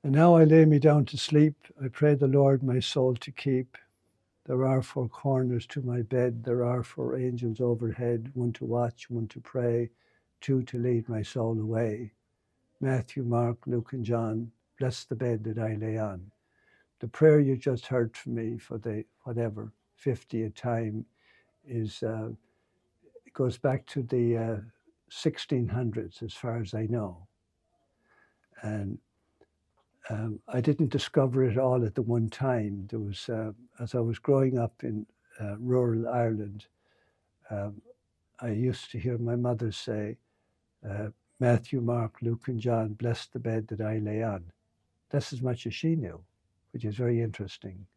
And now I lay me down to sleep. I pray the Lord my soul to keep. There are four corners to my bed. There are four angels overhead, one to watch, one to pray, two to lead my soul away. Matthew, Mark, Luke, and John, bless the bed that I lay on. The prayer you just heard from me for the 50th time is it goes back to the 1600s, as far as I know. And I didn't discover it all at the one time. There was, as I was growing up in rural Ireland, I used to hear my mother say, Matthew, Mark, Luke, and John, bless the bed that I lay on. That's as much as she knew, which is very interesting.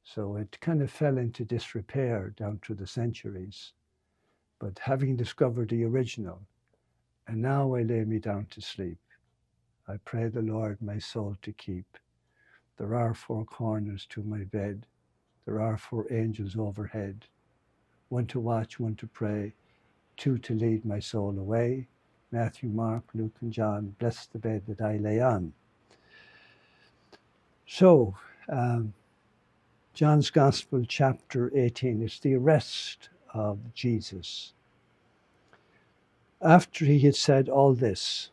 So it kind of fell into disrepair down through the centuries. But having discovered the original, and now I lay me down to sleep, I pray the Lord my soul to keep. There are four corners to my bed. There are four angels overhead, one to watch, one to pray, two to lead my soul away. Matthew, Mark, Luke, and John, bless the bed that I lay on. So, John's Gospel, chapter 18, it's the arrest of Jesus. After he had said all this,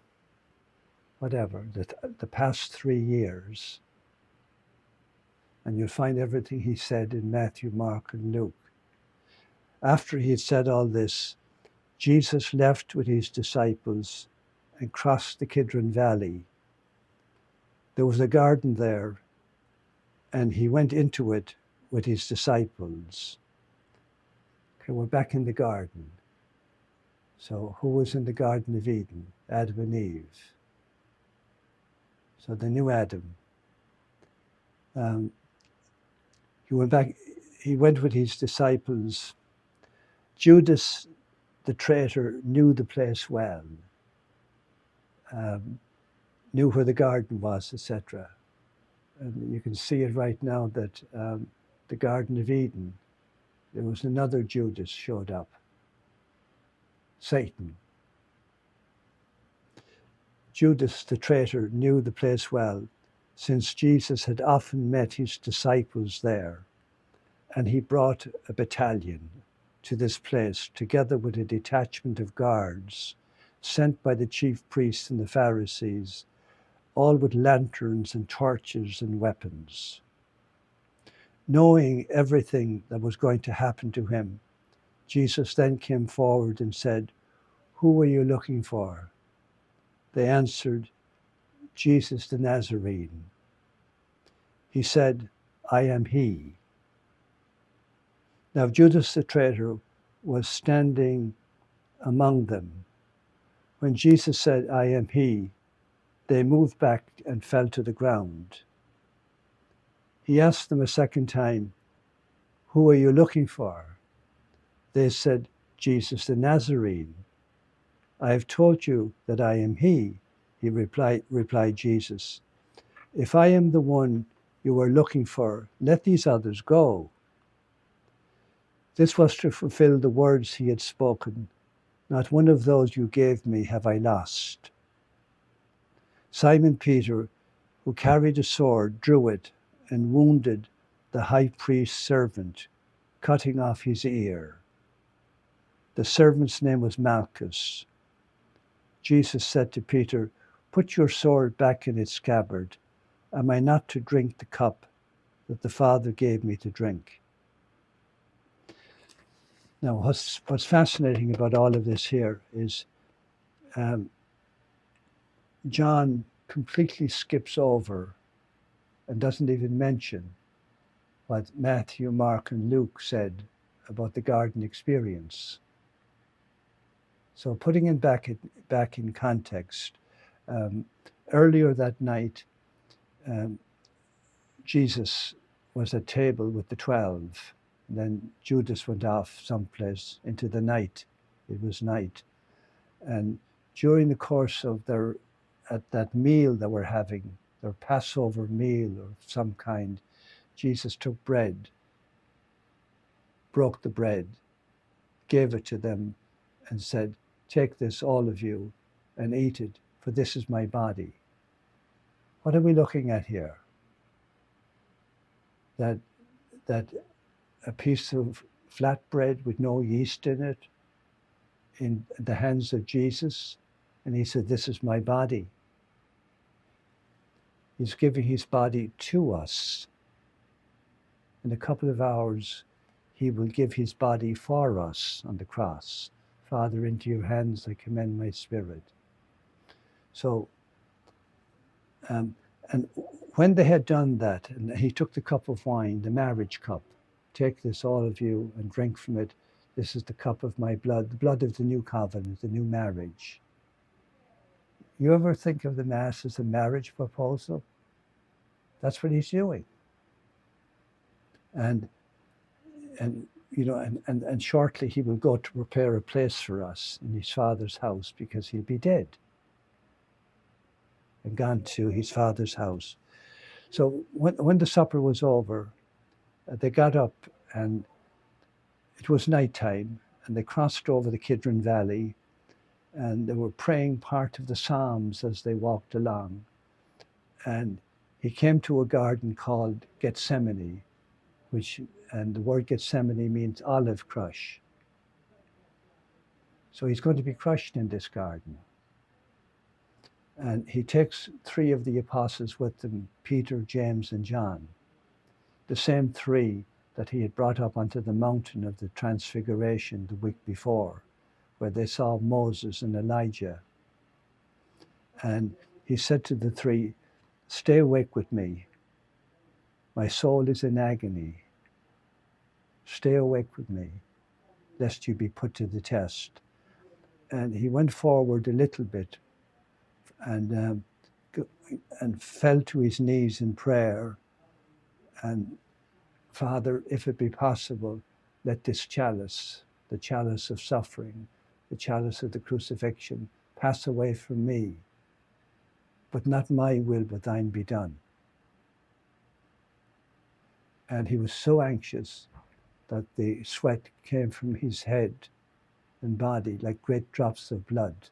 the past 3 years, and you'll find everything he said in Matthew, Mark, and Luke. After he had said all this, Jesus left with his disciples and crossed the Kidron Valley. There was a garden there, and he went into it with his disciples. Okay, we're back in the garden. So who was in the Garden of Eden? Adam and Eve. So the new Adam. He went with his disciples. Judas, the traitor, knew the place well, knew where the garden was, etc. And you can see it right now that the Garden of Eden, there was another Judas showed up, Satan. Judas, the traitor, knew the place well, since Jesus had often met his disciples there, and he brought a battalion to this place, together with a detachment of guards sent by the chief priests and the Pharisees, all with lanterns and torches and weapons. Knowing everything that was going to happen to him, Jesus then came forward and said, "Who are you looking for?" They answered, "Jesus the Nazarene." He said, "I am he." Now Judas the traitor was standing among them. When Jesus said, "I am he," they moved back and fell to the ground. He asked them a second time, "Who are you looking for?" They said, "Jesus the Nazarene." "I have told you that I am he," replied Jesus. "If I am the one you are looking for, let these others go." This was to fulfill the words he had spoken. "Not one of those you gave me have I lost." Simon Peter, who carried a sword, drew it and wounded the high priest's servant, cutting off his ear. The servant's name was Malchus. Jesus said to Peter, "Put your sword back in its scabbard. Am I not to drink the cup that the Father gave me to drink?" Now, what's fascinating about all of this here is John completely skips over and doesn't even mention what Matthew, Mark, and Luke said about the garden experience. So putting it back in context, earlier that night, Jesus was at table with the 12. And then Judas went off someplace into the night. It was night. And during the course of that meal that we're having, their Passover meal of some kind, Jesus took bread, broke the bread, gave it to them, and said, "Take this, all of you, and eat it, for this is my body." What are we looking at here? That a piece of flat bread with no yeast in it in the hands of Jesus, and he said, "This is my body." He's giving his body to us. In a couple of hours, he will give his body for us on the cross. Father, into your hands I commend my spirit. So, and when they had done that, and he took the cup of wine, the marriage cup, take this, all of you, and drink from it. This is the cup of my blood, the blood of the new covenant, the new marriage. You ever think of the Mass as a marriage proposal? That's what he's doing. And you know, and shortly he will go to prepare a place for us in his Father's house, because he'll be dead and gone to his Father's house. So when the supper was over, they got up, and it was nighttime, and they crossed over the Kidron Valley, and they were praying part of the Psalms as they walked along. And he came to a garden called Gethsemane, and the word Gethsemane means olive crush. So he's going to be crushed in this garden. And he takes 3 of the apostles with him, Peter, James, and John, the same 3 that he had brought up onto the mountain of the Transfiguration the week before, where they saw Moses and Elijah. And he said to the 3, "Stay awake with me. My soul is in agony. Stay awake with me, lest you be put to the test." And he went forward a little bit and fell to his knees in prayer. And, "Father, if it be possible, let this chalice, the chalice of suffering, the chalice of the crucifixion, pass away from me. But not my will, but thine be done." And he was so anxious that the sweat came from his head and body like great drops of blood.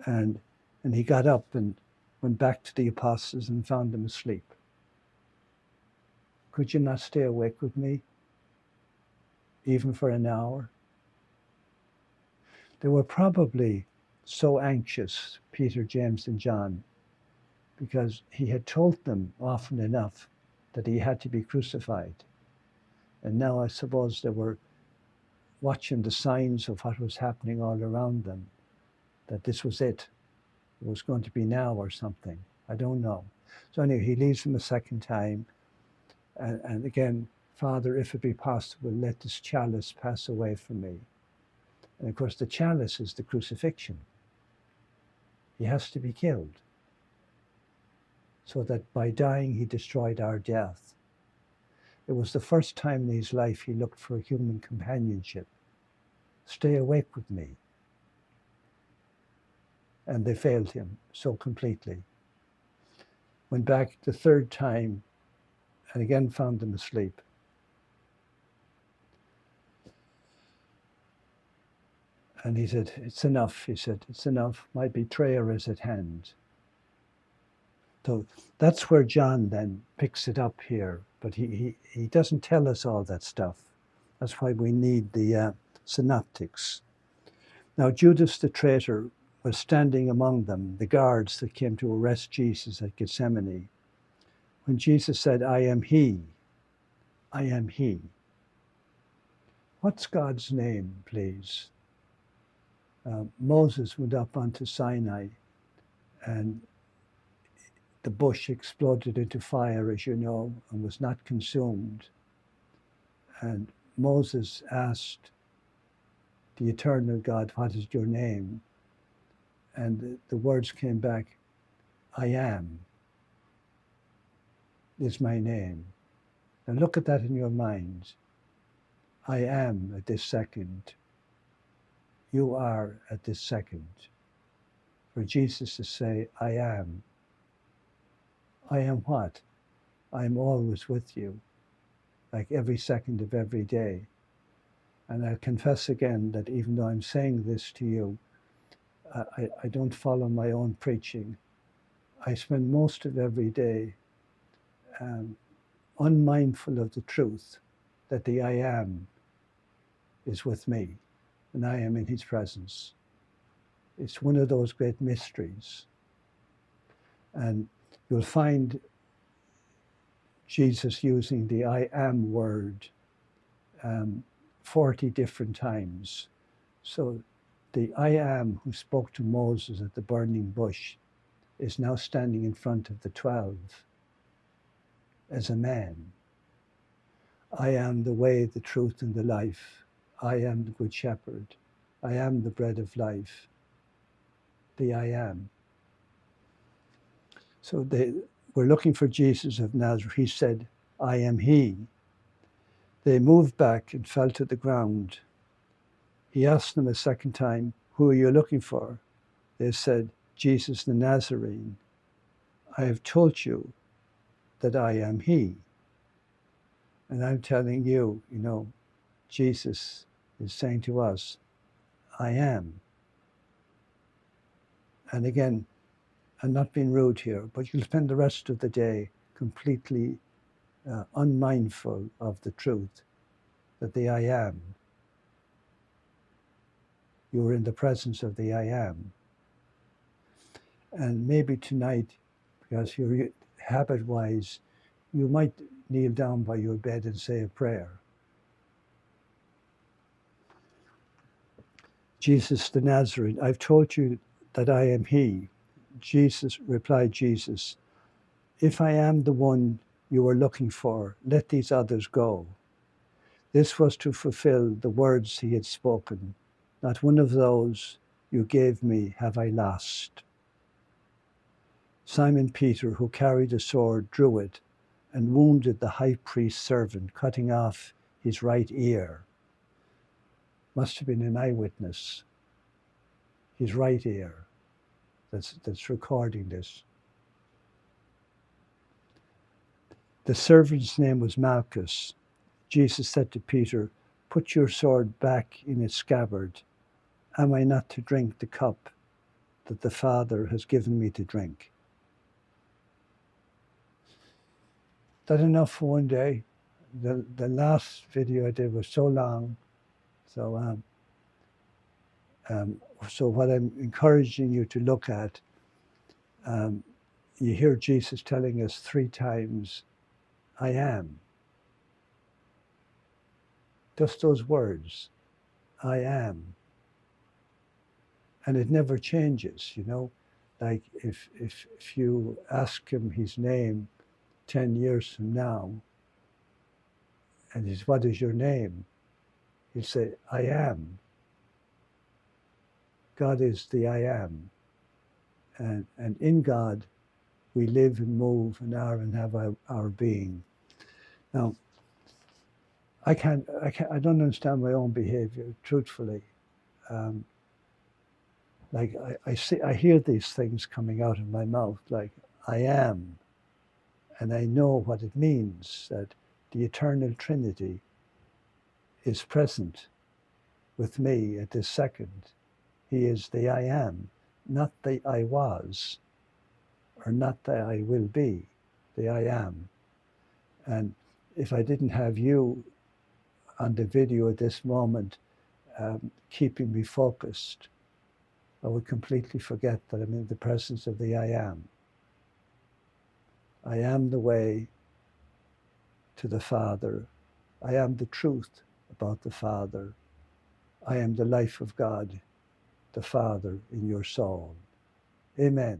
And he got up and went back to the apostles and found them asleep. "Could you not stay awake with me, even for an hour?" They were probably so anxious, Peter, James, and John, because he had told them often enough that he had to be crucified. And now I suppose they were watching the signs of what was happening all around them, that this was it. It was going to be now or something. I don't know. So anyway, he leaves them a second time. And again, "Father, if it be possible, let this chalice pass away from me." And of course, the chalice is the crucifixion. He has to be killed, so that by dying, he destroyed our death. It was the first time in his life he looked for human companionship. "Stay awake with me." And they failed him so completely. Went back the 3rd time and again found them asleep. And he said, "It's enough." He said, "It's enough. My betrayer is at hand." So that's where John then picks it up here. But he doesn't tell us all that stuff. That's why we need the synoptics. Now, Judas the traitor was standing among them, the guards that came to arrest Jesus at Gethsemane, when Jesus said, "I am he. I am he." What's God's name, please? Moses went up onto Sinai, and the bush exploded into fire, as you know, and was not consumed. And Moses asked the eternal God, "What is your name?" And the words came back, "I am is my name." And look at that in your mind. I am at this second. You are at this second. For Jesus to say, "I am." I am what? I am always with you, like every second of every day. And I confess again that even though I'm saying this to you, I don't follow my own preaching. I spend most of every day unmindful of the truth that the I am is with me and I am in his presence. It's one of those great mysteries. And you'll find Jesus using the I am word 40 different times. So the I am who spoke to Moses at the burning bush is now standing in front of the 12 as a man. I am the way, the truth, and the life. I am the good shepherd. I am the bread of life. The I am. So they were looking for Jesus of Nazareth. He said, I am he. They moved back and fell to the ground. He asked them a second time, who are you looking for? They said, Jesus the Nazarene. I have told you that I am he. And I'm telling you, Jesus is saying to us, I am. And again, I'm not being rude here, but you'll spend the rest of the day completely unmindful of the truth that the I am. You are in the presence of the I am. And maybe tonight, because you're habit-wise, you might kneel down by your bed and say a prayer. Jesus the Nazarene, I've told you that I am he. Jesus replied, Jesus, if I am the one you are looking for, let these others go. This was to fulfill the words he had spoken. Not one of those you gave me have I lost. Simon Peter, who carried a sword, drew it and wounded the high priest's servant, cutting off his right ear. Must have been an eyewitness. His right ear that's recording this. The servant's name was Malchus. Jesus said to Peter, put your sword back in its scabbard. Am I not to drink the cup that the Father has given me to drink? That enough for one day? The last video I did was so long. So what I'm encouraging you to look at, you hear Jesus telling us 3 times, I am. Just those words, I am. And it never changes, Like if you ask him his name 10 years from now, and he says, what is your name? He'll say, I am. God is the I am. And in God, we live and move and are and have our being. Now, I don't understand my own behavior, truthfully. Like I hear these things coming out of my mouth, like I am, and I know what it means, that the eternal Trinity is present with me at this second. He is the I am, not the I was, or not the I will be, the I am. And if I didn't have you on the video at this moment, keeping me focused, I would completely forget that I'm in the presence of the I am. I am the way to the Father. I am the truth about the Father. I am the life of God, the Father, in your soul. Amen.